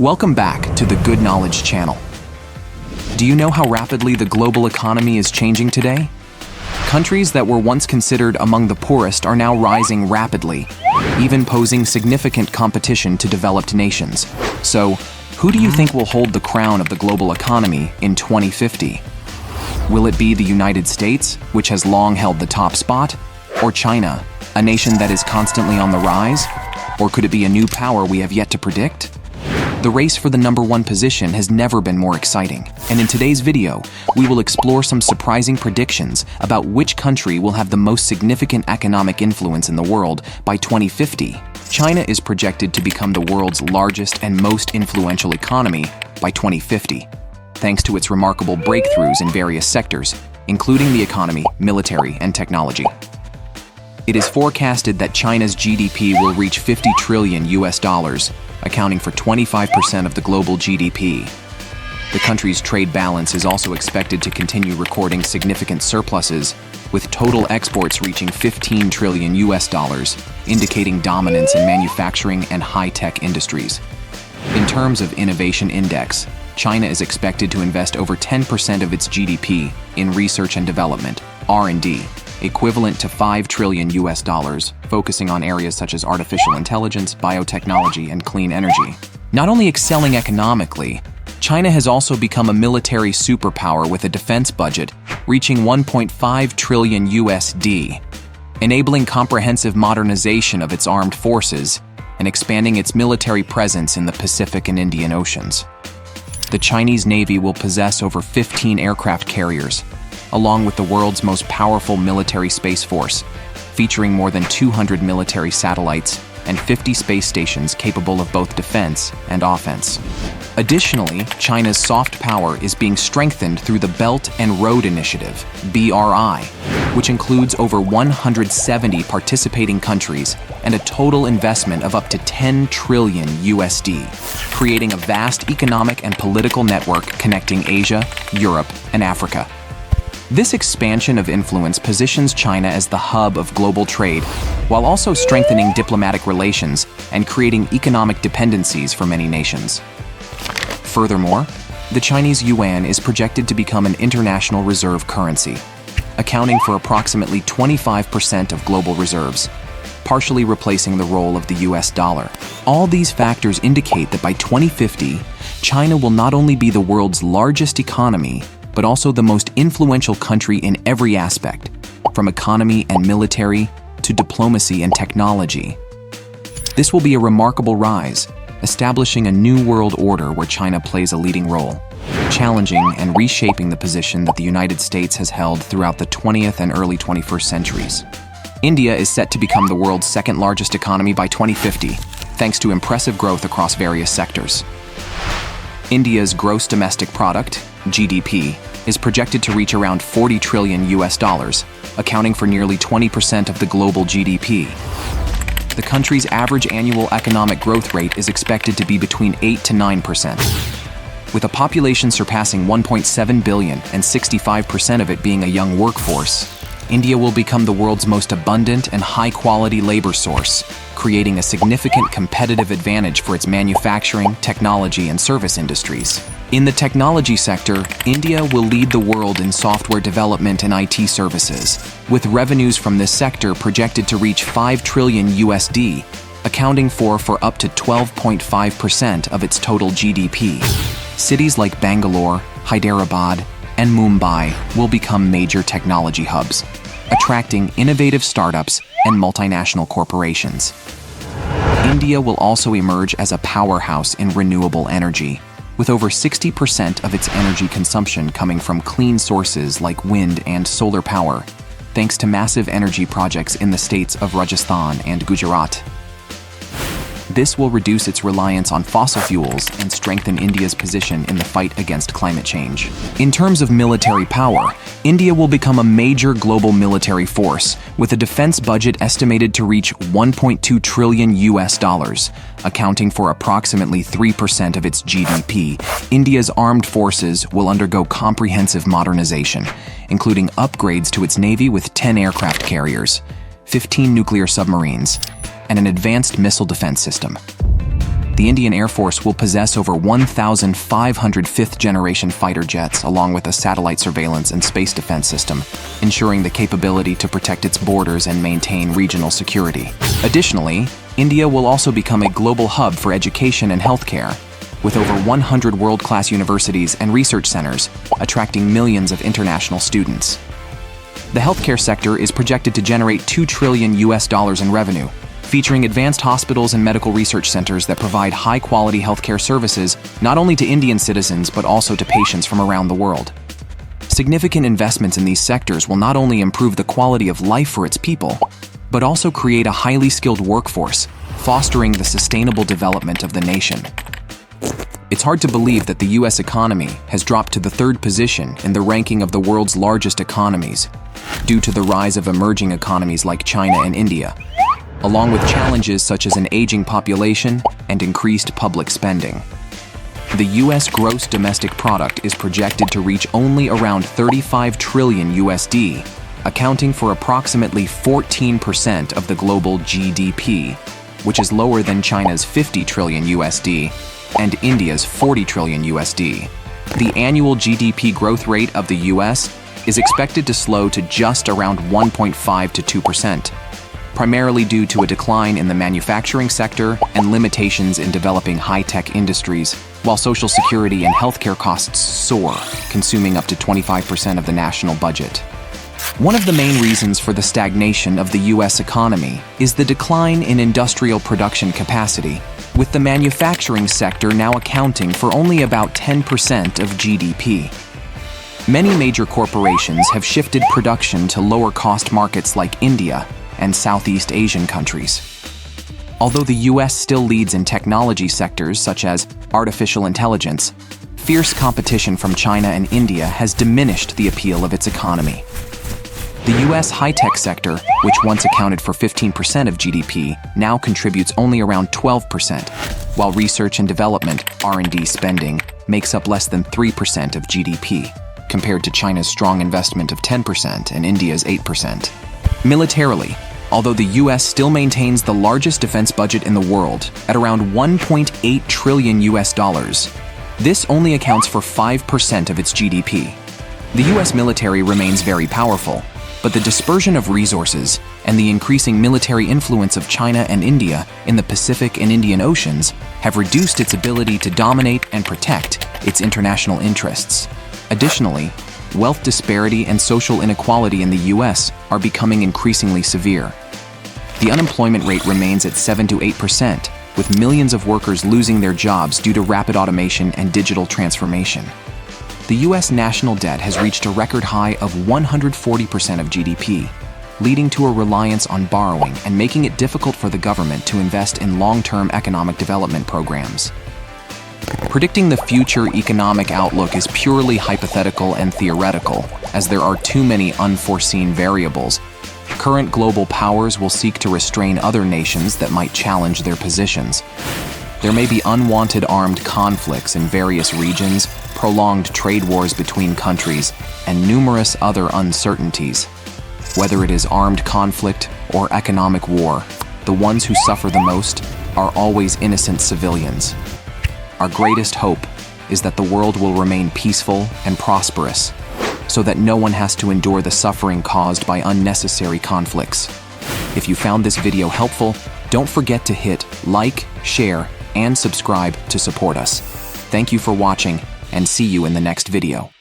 Welcome back to the Good Knowledge Channel. Do you know how rapidly the global economy is changing today? Countries that were once considered among the poorest are now rising rapidly, even posing significant competition to developed nations. So, who do you think will hold the crown of the global economy in 2050? Will it be the United States, which has long held the top spot? Or China, a nation that is constantly on the rise? Or could it be a new power we have yet to predict? The race for the #1 position has never been more exciting, and in today's video, we will explore some surprising predictions about which country will have the most significant economic influence in the world by 2050. China is projected to become the world's largest and most influential economy by 2050, thanks to its remarkable breakthroughs in various sectors, including the economy, military, and technology. It is forecasted that China's GDP will reach $50 trillion, accounting for 25% of the global GDP. The country's trade balance is also expected to continue recording significant surpluses, with total exports reaching $15 trillion, indicating dominance in manufacturing and high-tech industries. In terms of innovation index, China is expected to invest over 10% of its GDP in research and development, R&D, equivalent to $5 trillion, focusing on areas such as artificial intelligence, biotechnology, and clean energy. Not only excelling economically, China has also become a military superpower with a defense budget reaching $1.5 trillion, enabling comprehensive modernization of its armed forces and expanding its military presence in the Pacific and Indian Oceans. The Chinese Navy will possess over 15 aircraft carriers, along with the world's most powerful military space force, featuring more than 200 military satellites and 50 space stations capable of both defense and offense. Additionally, China's soft power is being strengthened through the Belt and Road Initiative, BRI, which includes over 170 participating countries and a total investment of up to $10 trillion, creating a vast economic and political network connecting Asia, Europe, and Africa. This expansion of influence positions China as the hub of global trade, while also strengthening diplomatic relations and creating economic dependencies for many nations. Furthermore, the Chinese yuan is projected to become an international reserve currency, accounting for approximately 25% of global reserves, partially replacing the role of the US dollar. All these factors indicate that by 2050, China will not only be the world's largest economy, but also the most influential country in every aspect, from economy and military to diplomacy and technology. This will be a remarkable rise, establishing a new world order where China plays a leading role, challenging and reshaping the position that the United States has held throughout the 20th and early 21st centuries. India is set to become the world's second largest economy by 2050, thanks to impressive growth across various sectors. India's gross domestic product, GDP, is projected to reach around $40 trillion, accounting for nearly 20% of the global GDP. The country's average annual economic growth rate is expected to be between 8 to 9%. With a population surpassing 1.7 billion and 65% of it being a young workforce, India will become the world's most abundant and high-quality labor source, creating a significant competitive advantage for its manufacturing, technology, and service industries. In the technology sector, India will lead the world in software development and IT services, with revenues from this sector projected to reach $5 trillion, accounting for up to 12.5% of its total GDP. Cities like Bangalore, Hyderabad, and Mumbai will become major technology hubs, attracting innovative startups and multinational corporations. India will also emerge as a powerhouse in renewable energy, with over 60% of its energy consumption coming from clean sources like wind and solar power, thanks to massive energy projects in the states of Rajasthan and Gujarat. This will reduce its reliance on fossil fuels and strengthen India's position in the fight against climate change. In terms of military power, India will become a major global military force, with a defense budget estimated to reach $1.2 trillion, accounting for approximately 3% of its GDP. India's armed forces will undergo comprehensive modernization, including upgrades to its navy with 10 aircraft carriers, 15 nuclear submarines, and an advanced missile defense system. The Indian Air Force will possess over 1,500 fifth-generation fighter jets, along with a satellite surveillance and space defense system, ensuring the capability to protect its borders and maintain regional security. Additionally, India will also become a global hub for education and healthcare, with over 100 world-class universities and research centers, attracting millions of international students. The healthcare sector is projected to generate $2 trillion in revenue, featuring advanced hospitals and medical research centers that provide high-quality healthcare services not only to Indian citizens but also to patients from around the world. Significant investments in these sectors will not only improve the quality of life for its people, but also create a highly skilled workforce, fostering the sustainable development of the nation. It's hard to believe that the US economy has dropped to the third position in the ranking of the world's largest economies, due to the rise of emerging economies like China and India, along with challenges such as an aging population and increased public spending. The US gross domestic product is projected to reach only around 35 trillion USD, accounting for approximately 14% of the global GDP, which is lower than China's 50 trillion USD and India's 40 trillion USD. The annual GDP growth rate of the US is expected to slow to just around 1.5 to 2%, primarily due to a decline in the manufacturing sector and limitations in developing high-tech industries, while social security and healthcare costs soar, consuming up to 25% of the national budget. One of the main reasons for the stagnation of the US economy is the decline in industrial production capacity, with the manufacturing sector now accounting for only about 10% of GDP. Many major corporations have shifted production to lower-cost markets like India and Southeast Asian countries. Although the US still leads in technology sectors such as artificial intelligence, fierce competition from China and India has diminished the appeal of its economy. The US high-tech sector, which once accounted for 15% of GDP, now contributes only around 12%, while research and development (R&D) spending makes up less than 3% of GDP, compared to China's strong investment of 10% and India's 8%. Militarily, although the US still maintains the largest defense budget in the world at around $1.8 trillion, this only accounts for 5% of its GDP. The US military remains very powerful, but the dispersion of resources and the increasing military influence of China and India in the Pacific and Indian Oceans have reduced its ability to dominate and protect its international interests. Additionally, wealth disparity and social inequality in the US are becoming increasingly severe. The unemployment rate remains at 7 to 8%, with millions of workers losing their jobs due to rapid automation and digital transformation. The US national debt has reached a record high of 140% of GDP, leading to a reliance on borrowing and making it difficult for the government to invest in long-term economic development programs. Predicting the future economic outlook is purely hypothetical and theoretical, as there are too many unforeseen variables. Current global powers will seek to restrain other nations that might challenge their positions. There may be unwanted armed conflicts in various regions, prolonged trade wars between countries, and numerous other uncertainties. Whether it is armed conflict or economic war, the ones who suffer the most are always innocent civilians. Our greatest hope is that the world will remain peaceful and prosperous, so that no one has to endure the suffering caused by unnecessary conflicts. If you found this video helpful, don't forget to hit like, share, and subscribe to support us. Thank you for watching, and see you in the next video.